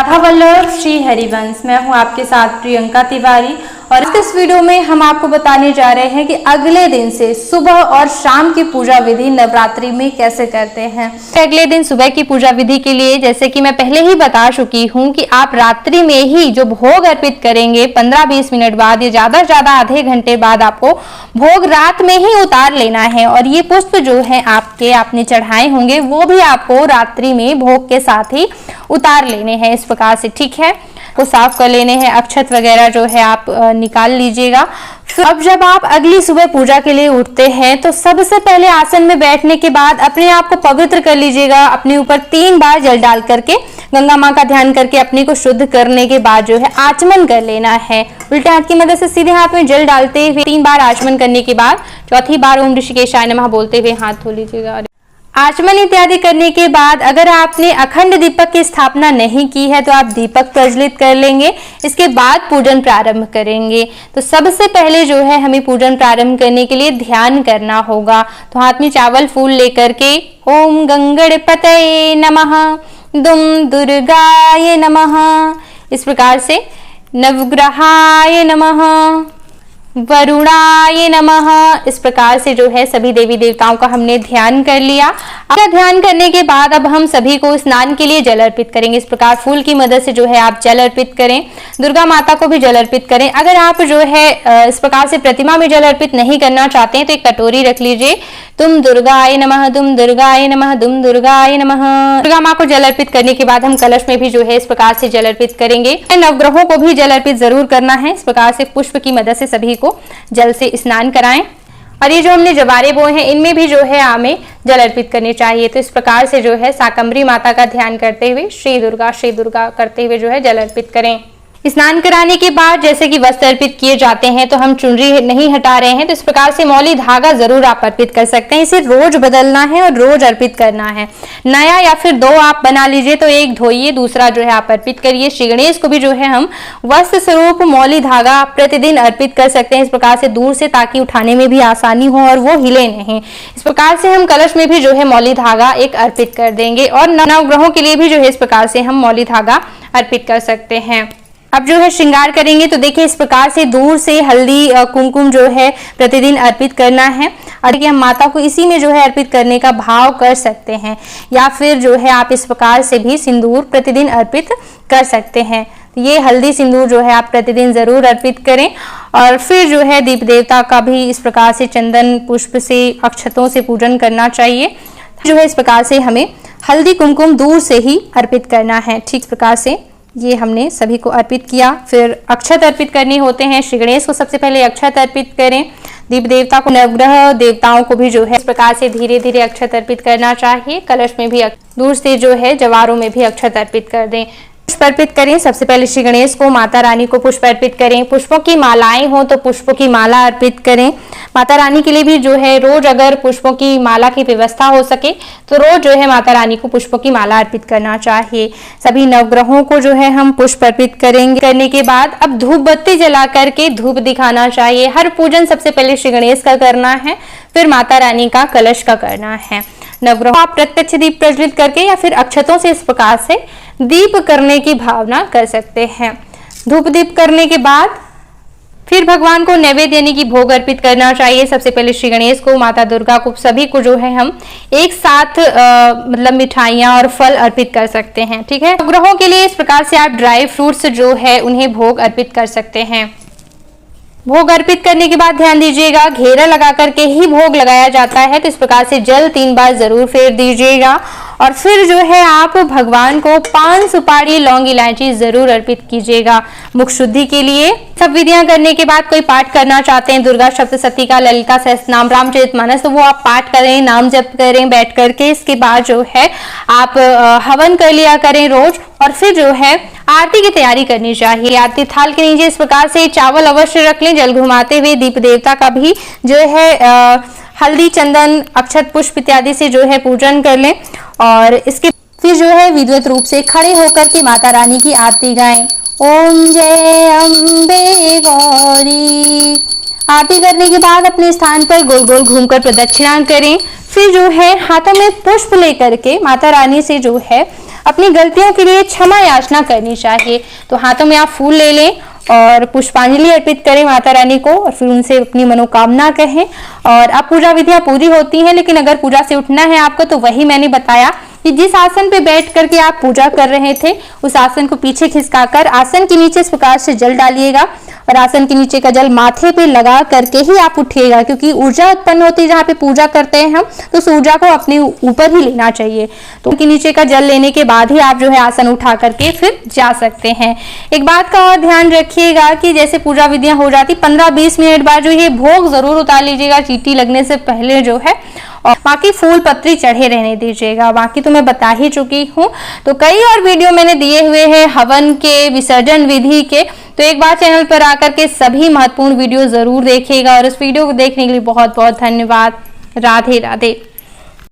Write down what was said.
राधा वल्लभ श्री हरिवंश। मैं हूं आपके साथ प्रियंका तिवारी और इस वीडियो में हम आपको बताने जा रहे हैं कि अगले दिन से सुबह और शाम की पूजा विधि नवरात्रि में कैसे करते हैं। अगले दिन सुबह की पूजा विधि के लिए जैसे कि मैं पहले ही बता चुकी हूं कि आप रात्रि में ही जो भोग अर्पित करेंगे 15-20 मिनट बाद या ज्यादा से ज्यादा आधे घंटे बाद आपको भोग रात में ही उतार लेना है। और ये पुष्प जो है आपने चढ़ाए होंगे वो भी आपको रात्रि में भोग के साथ ही उतार लेने हैं इस प्रकार से, ठीक है। को साफ कर लेने हैं, अक्षत वगैरह जो है आप निकाल लीजिएगा। अब जब आप अगली सुबह पूजा के लिए उठते हैं तो सबसे पहले आसन में बैठने के बाद अपने आप को पवित्र कर लीजिएगा। अपने ऊपर 3 बार जल डाल करके गंगा माँ का ध्यान करके अपने को शुद्ध करने के बाद जो है आचमन कर लेना है। उल्टे हाथ की मदद से सीधे हाथ में जल डालते हुए 3 बार आचमन करने के बाद चौथी बार ओम ऋषिकेशाय नमः बोलते हुए हाथ धो लीजिएगा। आचमन इत्यादि करने के बाद अगर आपने अखंड दीपक की स्थापना नहीं की है तो आप दीपक प्रज्वलित कर लेंगे। इसके बाद पूजन प्रारंभ करेंगे। तो सबसे पहले जो है हमें पूजन प्रारंभ करने के लिए ध्यान करना होगा। तो हाथ में चावल फूल लेकर के ओम गंगणपतये नमः, दुम दुर्गाय नमः, इस प्रकार से नवग्रहाय नमः, वरुणाय नमः, इस प्रकार से जो है सभी देवी देवताओं का हमने ध्यान कर लिया। अब ध्यान करने के बाद अब हम सभी को स्नान के लिए जल अर्पित करेंगे। इस प्रकार फूल की मदद से जो है आप जल अर्पित करें। दुर्गा माता को भी जल अर्पित करें। अगर आप जो है इस प्रकार से प्रतिमा में जल अर्पित नहीं करना चाहते हैं तो एक कटोरी रख लीजिए। तुम दुर्गाय नमः, तुम दुर्गाय नमः, तुम दुर्गाय नमः। दुर्गा माँ को जल अर्पित करने के बाद हम कलश में भी जो है इस प्रकार से जल अर्पित करेंगे। नवग्रहों को भी जल अर्पित जरूर करना है। इस प्रकार से पुष्प की मदद से सभी को जल से स्नान कराएं। और ये जो हमने जवारे बोए हैं इनमें भी जो है हमें जल अर्पित करने चाहिए। तो इस प्रकार से जो है शाकंभरी माता का ध्यान करते हुए श्री दुर्गा करते हुए जो है जल अर्पित करें। स्नान कराने के बाद जैसे कि वस्त्र अर्पित किए जाते हैं तो हम चुनरी नहीं हटा रहे हैं। तो इस प्रकार से मौली धागा जरूर आप अर्पित कर सकते हैं। इसे रोज बदलना है और रोज अर्पित करना है। नया या फिर 2 आप बना लीजिए तो एक धोइए, दूसरा जो है आप अर्पित करिए। श्री गणेश को भी जो है हम वस्त्र स्वरूप मौली धागा प्रतिदिन अर्पित कर सकते हैं इस प्रकार से दूर से, ताकि उठाने में भी आसानी हो और वो हिले नहीं। इस प्रकार से हम कलश में भी जो है मौली धागा एक अर्पित कर देंगे। और नवग्रहों के लिए भी जो है इस प्रकार से हम मौली धागा अर्पित कर सकते हैं। अब जो है श्रृंगार करेंगे तो देखिए इस प्रकार से दूर से हल्दी कुमकुम जो है प्रतिदिन अर्पित करना है। और हम माता को इसी में जो है अर्पित करने का भाव कर सकते हैं, या फिर जो है आप इस प्रकार से भी सिंदूर प्रतिदिन अर्पित कर सकते हैं। ये हल्दी सिंदूर जो है आप प्रतिदिन जरूर अर्पित करें। और फिर जो है दीप देवता का भी इस प्रकार से चंदन पुष्प से अक्षतों से पूजन करना चाहिए। जो है इस प्रकार से हमें हल्दी कुमकुम दूर से ही अर्पित करना है। ठीक प्रकार से ये हमने सभी को अर्पित किया। फिर अक्षत अर्पित करने होते हैं। श्री गणेश को सबसे पहले अक्षत अर्पित करें। दीप देवता को, नवग्रह देवताओं को भी जो है इस प्रकार से धीरे धीरे अक्षत अर्पित करना चाहिए। कलश में भी दूर से जो है जवारों में भी अक्षत अर्पित कर दें। पुष्प अर्पित करें। सबसे पहले श्री गणेश को, माता रानी को पुष्प अर्पित करें। पुष्पों की मालाएं हो तो पुष्पों की माला अर्पित करें। माता रानी के लिए भी जो है रोज अगर पुष्पों की माला की व्यवस्था हो सके तो रोज जो है माता रानी को पुष्पों की माला अर्पित करना चाहिए। सभी नवग्रहों को जो है हम पुष्प अर्पित करेंगे। करने के बाद अब धूप बत्ती जला करके धूप दिखाना चाहिए। हर पूजन सबसे पहले श्री गणेश का करना है, फिर माता रानी का, कलश का करना है। नवग्रहों आप प्रत्यक्ष दीप प्रज्वलित करके या फिर अक्षतों से इस प्रकार से दीप करने की भावना कर सकते हैं। धूप दीप करने के बाद फिर भगवान को नैवेद्य यानी कि भोग अर्पित करना चाहिए। सबसे पहले श्री गणेश को, माता दुर्गा को, सभी को जो है हम एक साथ मतलब मिठाइयाँ और फल अर्पित कर सकते हैं। ठीक है। ग्रहों के लिए इस प्रकार से आप ड्राई फ्रूट्स जो है उन्हें भोग अर्पित कर सकते हैं। भोग अर्पित करने के बाद ध्यान दीजिएगा घेरा लगा करके ही भोग लगाया जाता है। तो इस प्रकार से जल 3 बार जरूर फेर दीजिएगा। और फिर जो है आप भगवान को पान, सुपारी, लौंग, इलायची जरूर अर्पित कीजिएगा मुख शुद्धि के लिए। सब विधियां करने के बाद कोई पाठ करना चाहते हैं दुर्गा सप्तशती का, ललिता सहस्त्रनाम, रामचरितमानस, तो वो आप पाठ करें, नाम जप करें बैठ करके। इसके बाद जो है आप हवन कर लिया करें रोज। और फिर जो है आरती की तैयारी करनी चाहिए। आरती थाल के नीचे इस प्रकार से चावल अवश्य रख लें। जल घुमाते हुए दीप देवता का भी जो है हल्दी, चंदन, अक्षत, पुष्प इत्यादि से जो है पूजन कर लें। और इसके फिर जो है विधिवत रूप से खड़े होकर के माता रानी की आरती गाएं। ओम जय अम्बे गौरी। आरती करने के बाद अपने स्थान पर गोल गोल घूमकर प्रदक्षिणा करें। फिर जो है हाथों में पुष्प लेकर के माता रानी से जो है अपनी गलतियों के लिए क्षमा याचना करनी चाहिए। तो हाथों में आप फूल ले लें और पुष्पांजलि अर्पित करें माता रानी को और फिर उनसे अपनी मनोकामना कहें। और अब पूजा विधियां पूरी होती हैं, लेकिन अगर पूजा से उठना है आपको तो वही मैंने बताया कि जिस आसन पे बैठ करके आप पूजा कर रहे थे उस आसन को पीछे खिसकाकर आसन के नीचे इस प्रकार से जल डालिएगा और आसन के नीचे का जल माथे पे लगा करके ही आप उठिएगा, क्योंकि ऊर्जा उत्पन्न होती है जहाँ पे पूजा करते हैं हम, तो उस ऊर्जा को अपने ऊपर ही लेना चाहिए। तो उनके नीचे का जल लेने के बाद ही आप जो है आसन उठा करके फिर जा सकते हैं। एक बात का और ध्यान रखिएगा कि जैसे पूजा विधियां हो जाती 15-20 मिनट बाद जो ये भोग जरूर उतार लीजिएगा चीटी लगने से पहले जो है, और बाकी फूल पत्री चढ़े रहने दीजिएगा। बाकी तो मैं बता ही चुकी हूँ। तो कई और वीडियो मैंने दिए हुए हैं हवन के, विसर्जन विधि के, तो एक बार चैनल पर आकर के सभी महत्वपूर्ण वीडियो जरूर देखिएगा। और इस वीडियो को देखने के लिए बहुत बहुत धन्यवाद। राधे राधे।